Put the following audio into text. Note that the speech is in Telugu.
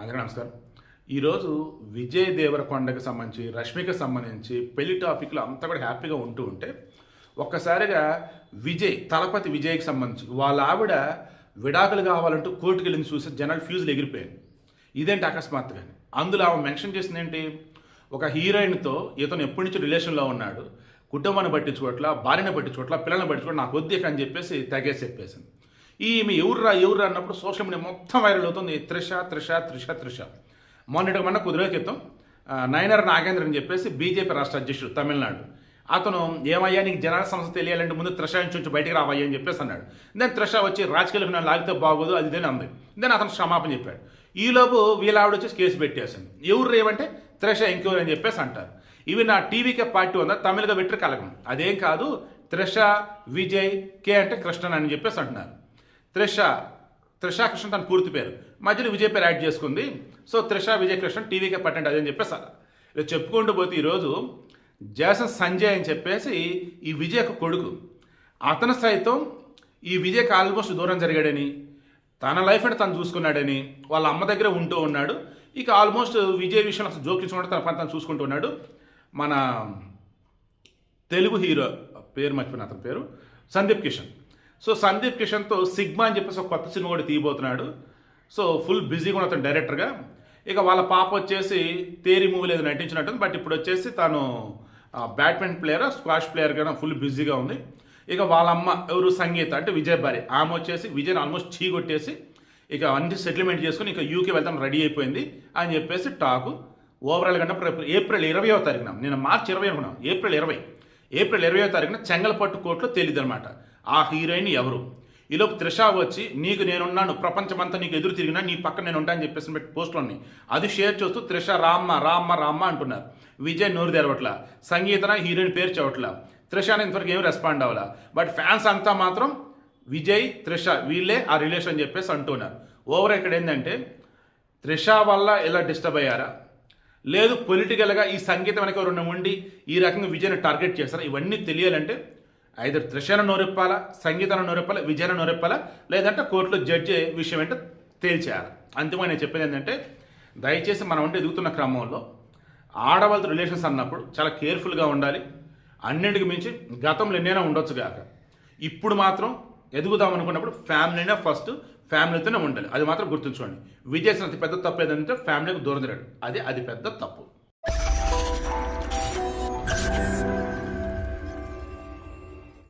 అందరికీ నమస్కారం. ఈరోజు విజయ్ దేవరకొండకి సంబంధించి, రష్మికి సంబంధించి పెళ్లి టాపిక్లో అంతా కూడా హ్యాపీగా ఉంటే ఒక్కసారిగా తలపతి విజయ్కి సంబంధించి వాళ్ళ ఆవిడ విడాకులు కావాలంటూ కోర్టుకు వెళ్ళింది చూసి జనాలు ఫ్యూజులు ఎగిరిపోయాయి. ఇదేంటి అకస్మాత్తుగా. అందులో ఆమె మెన్షన్ చేసింది ఏంటి, ఒక హీరోయిన్తో ఇతను ఎప్పటి నుంచి రిలేషన్లో ఉన్నాడు, కుటుంబాన్ని పట్టించుకోవట్లా, భార్యను పట్టించుకోవట్లా, పిల్లల్ని పట్టించుకోవట్లా, నాకు వద్దే అని చెప్పేసి తెగేసి చెప్పేసింది. ఈమె ఎవరురా అన్నప్పుడు సోషల్ మీడియా మొత్తం వైరల్ అవుతుంది. త్రిష. మొన్న కొద్ది రోజుల క్రితం నయనర్ నాగేంద్ర అని చెప్పేసి బీజేపీ రాష్ట్ర అధ్యక్షుడు తమిళనాడు, అతను ఏమయ్యా నీకు జనాల సమస్య తెలియాలంటే ముందు త్రిష నుంచి బయటకు రావయ్యా అని చెప్పేసి అన్నాడు. దెన్ త్రిష వచ్చి రాజకీయాలకు నన్ను లాగితే బాగోదు అది ఇదని అంది. దెన్ అతను క్షమాపణ చెప్పాడు. ఈలోపు వీళ్ళ ఆవిడ వచ్చేసి కేసు పెట్టేసింది. ఎవరు ఏమంటే త్రిష ఇంకెవరు అని చెప్పేసి అంటారు. ఇవి నా టీవీకే పార్టీ ఉందా తమిళగా పెట్టి కలగం, అదేం కాదు త్రిష విజయ్ కే అంటే కృష్ణన్ అని చెప్పేసి అంటున్నారు. త్రిష కృష్ణ తన పూర్తి పేరు, మధ్యలో విజయ్ పేరు యాడ్ చేసుకుంది. సో త్రిష విజయ్ కృష్ణ టీవీకే పట్టండి అదని చెప్పేసి ఇలా చెప్పుకుంటూ పోతే ఈరోజు జాసన్ సంజయ్ అని చెప్పేసి ఈ విజయ్ యొక్క కొడుకు, అతను సైతం ఈ విజయ్కి ఆల్మోస్ట్ దూరం జరిగాడని, తన లైఫ్ అంటే తను చూసుకున్నాడని, వాళ్ళ అమ్మ దగ్గర ఉంటూ ఉన్నాడు. ఇక ఆల్మోస్ట్ విజయ్ విషయంలో అసలు జోకించుకుంటే తన పని తను చూసుకుంటూ ఉన్నాడు. మన తెలుగు హీరో పేరు మర్చిపోయిన అతని పేరు సందీప్ కిషన్. సో సందీప్ కిషన్తో సిగ్మా అని చెప్పేసి ఒక కొత్త సినిమా కూడా తీయబోతున్నాడు. సో ఫుల్ బిజీగా ఉన్న అతను డైరెక్టర్గా. ఇక వాళ్ళ పాప వచ్చేసి తేరి మూవీలో ఏదో నటించినట్టుంది. బట్ ఇప్పుడు వచ్చేసి తను బ్యాడ్మింటన్ ప్లేయర్, స్క్వాష్ ప్లేయర్గా ఫుల్ బిజీగా ఉంది. ఇక వాళ్ళ అమ్మ ఎవరు సంగీత అంటే విజయ్ భార్య, ఆమె వచ్చేసి విజయ్ని ఆల్మోస్ట్ చీగొట్టేసి ఇక అన్ని సెటిల్మెంట్ చేసుకుని ఇక యూకే వెళ్తాం రెడీ అయిపోయింది అని చెప్పేసి టాకు. ఓవరాల్గా అంటే ఏప్రిల్ 20వ తారీఖున, నేను మార్చి 20 అనుకున్నాను, ఏప్రిల్ 20వ తారీఖున చెంగల్పట్టు కోర్టులో తేలిద్ది అనమాట ఆ హీరోయిన్ ఎవరు. ఈలోపు త్రిష వచ్చి నీకు నేనున్నాను, ప్రపంచమంతా నీకు ఎదురు తిరిగినా నీ పక్కన నేను ఉంటాను అని చెప్పేసి పెట్టి పోస్టులోని అది షేర్ చేస్తూ త్రిష రామ్మ అంటున్నారు. విజయ్ నోరు తెరవట్లా, సంగీతన హీరోయిన్ పేరు చెవట్లా, త్రిష ఇంతవరకు ఏం రెస్పాండ్ అవ్వాలా. బట్ ఫ్యాన్స్ అంతా మాత్రం విజయ్ త్రిష వీళ్ళే ఆ రిలేషన్ అని చెప్పేసి అంటున్నారు. ఓవర్ ఇక్కడ ఏంటంటే త్రిష వల్ల ఎలా డిస్టర్బ్ అయ్యారా, లేదు పొలిటికల్గా ఈ సంగీతం వెనక ఎవరైనా ఉండి ఈ రకంగా విజయ్ని టార్గెట్ చేస్తారా, ఇవన్నీ తెలియాలంటే ఐదర్ త్రిషను నోరెప్పాలా, సంగీతాన్ని నోరెప్పాలా, విజయను నోరెప్పాలా, లేదంటే కోర్టులో జడ్జి విషయం ఏంటో తేల్చేయాలి. అంతిమంగా నేను చెప్పేది ఏంటంటే దయచేసి మనం అంటే ఎదుగుతున్న క్రమంలో ఆడవాళ్ళతో రిలేషన్స్ అన్నప్పుడు చాలా కేర్ఫుల్గా ఉండాలి. అన్నింటికి మించి గతంలో ఎన్నైనా ఉండొచ్చు కాక ఇప్పుడు మాత్రం ఎదుగుదాం అనుకున్నప్పుడు ఫ్యామిలీనే ఫస్ట్, ఫ్యామిలీతోనే ఉండాలి. అది మాత్రం గుర్తుంచుకోండి. విజయ్ అతి పెద్ద తప్పు ఏదంటే ఫ్యామిలీకి దూరం తిరగడం, అది పెద్ద తప్పు.